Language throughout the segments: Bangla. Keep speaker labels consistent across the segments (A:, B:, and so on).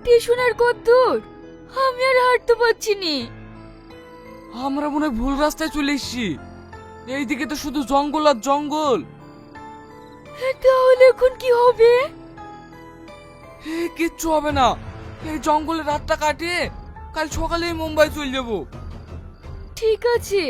A: স্টেশনের কদ্দূর? আমি আর হাঁটতে পারছি নি।
B: আমরা মনে হয় ভুল রাস্তায় চলে এসেছি। এইদিকে তো শুধু জঙ্গল আর জঙ্গল।
A: তাহলে এখন কি হবে?
B: কিচ্ছু হবে না। এই জঙ্গলে রাতটা কাটিয়ে কাল সকালেই মুম্বাই চলে যাবো।
A: ঠিক আছে।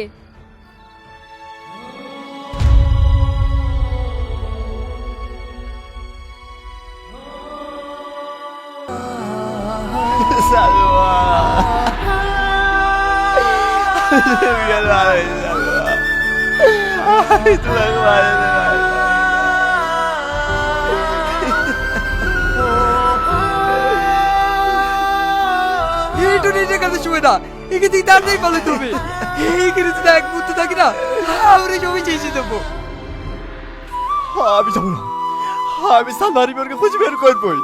C: এইটু নিজে কাছে শুয়ে না, একে তুই তাড়াতাড়ি পালে তুমি। এইখানে যদি এক মুহূর্ত থাকি না, আমরা সবাই চেয়েছি দেবো।
D: আমি যাবো না, আমি সালমারি বোনকে খুঁজে বের করবোই।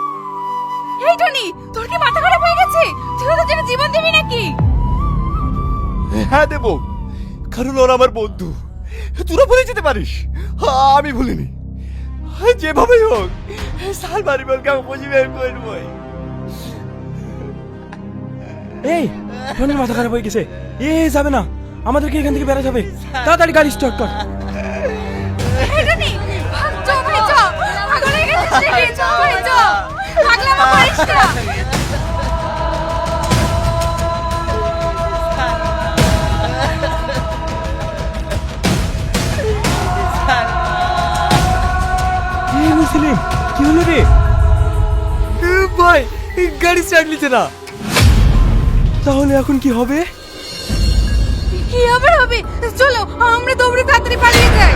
A: এই টনি, তোর কি মাথা খারাপ হয়ে গেছে? তুই ওদের জন্য জীবন দিবি নাকি?
D: হ্যাঁ দেবো, কারণ ওরা আমার বন্ধু। তোরা ভুলে যেতে পারিস, আমি ভুলিনি। যেভাবেই হোক সালমারি বোনকে আমি খুঁজে বের করবোই।
C: এই টনির মাথা খারাপ হয়ে গেছে, এ যাবে না, আমাদেরকে এখান থেকে বেরোতে হবে। তাড়াতাড়ি গাড়ি স্টার্ট কর।
A: এই টনি, ভাগ চো ভাই চো। পাগল হয়ে গেছিস নাকি? চো ভাই চো। পাগলামো করিস না।
C: এই মুসলিম, কি হলো রে? ভাই গাড়ি স্টার্ট নিচ্ছে না। তাহলে এখন কি হবে?
A: কি আবার হবে? চলো আমরা দৌড়ে তাড়াতাড়ি পালিয়ে যাই।